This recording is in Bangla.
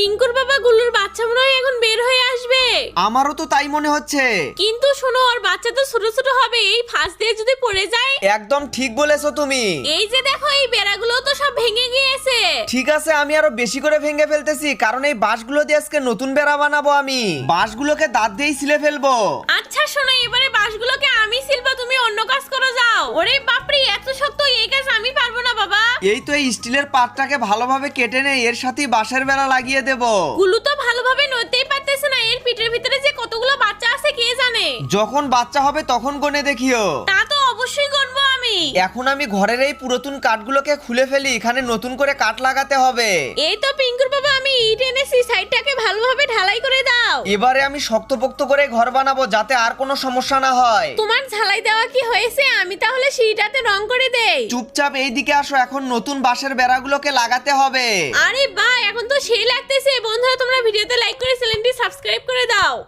পিঙ্কুর বাবা গুলুর বাচ্চা মনে হয় এখন বের হয়ে আসবে। আমারও তো তাই মনে হচ্ছে। কিন্তু শোনো, ওর বাচ্চা তো ছোট ছোট হবে, এই ফাঁস দিয়ে যদি পড়ে যায়। একদম ঠিক বলেছো তুমি। এই যে দেখো, এই বেড়াগুলো তো সব ভেঙে গিয়েছে। ঠিক আছে, আমি আরো বেশি করে ভেঙে ফেলতেছি, কারণ এই বাঁশগুলো দিয়ে আজকে নতুন বেড়া বানাবো। আমি বাঁশগুলোকে দাঁত দিয়েই ছিলে ফেলবো। আচ্ছা শোনো, এবারে বাঁশগুলোকে আমি সিলবো, তুমি অন্য কাজ করো যাও। ওরে বাপরে, এত শক্ত, এই কাজ আমি পারবো না বাবা। এই তো এই স্টিলের পাতটাকে ভালোভাবে কেটে নেই, এর সাথেই বাঁশের বেড়া লাগিয়ে দেব। গুলু তো ভালোভাবে নড়তেই পারতেছে না, এর পিঠের ভিতরে যে কতগুলো বাচ্চা আছে কে জানে। যখন বাচ্চা হবে তখন গনে দেখিও। তা তো অবশ্যই গণবো আমি। এখন আমি ঘরের এই পুরাতন কাঠগুলোকে খুলে ফেলি, এখানে নতুন করে কাঠ লাগাতে হবে। এই তো পিঙ্কুর বাবা, আমি ইট এনেছি, সাইডটাকে ভালোভাবে ঢালাই করে দাও। এবারে আমি শক্তপোক্ত করে ঘর বানাবো, যাতে আর কোনো সমস্যা না হয়। তোমার ঝালাই দেওয়া কি হয়েছে? আমি তাহলে সিঁড়িটাতে রং করে দেই। চুপচাপ এই দিকে আসো, এখন নতুন বাঁশের বেড়াগুলোকে লাগাতে হবে। আরে বাহ, এখন তো সেই লাগতেছে। বন্ধুরা, তোমরা ভিডিওতে লাইক করে চ্যানেলটি সাবস্ক্রাইব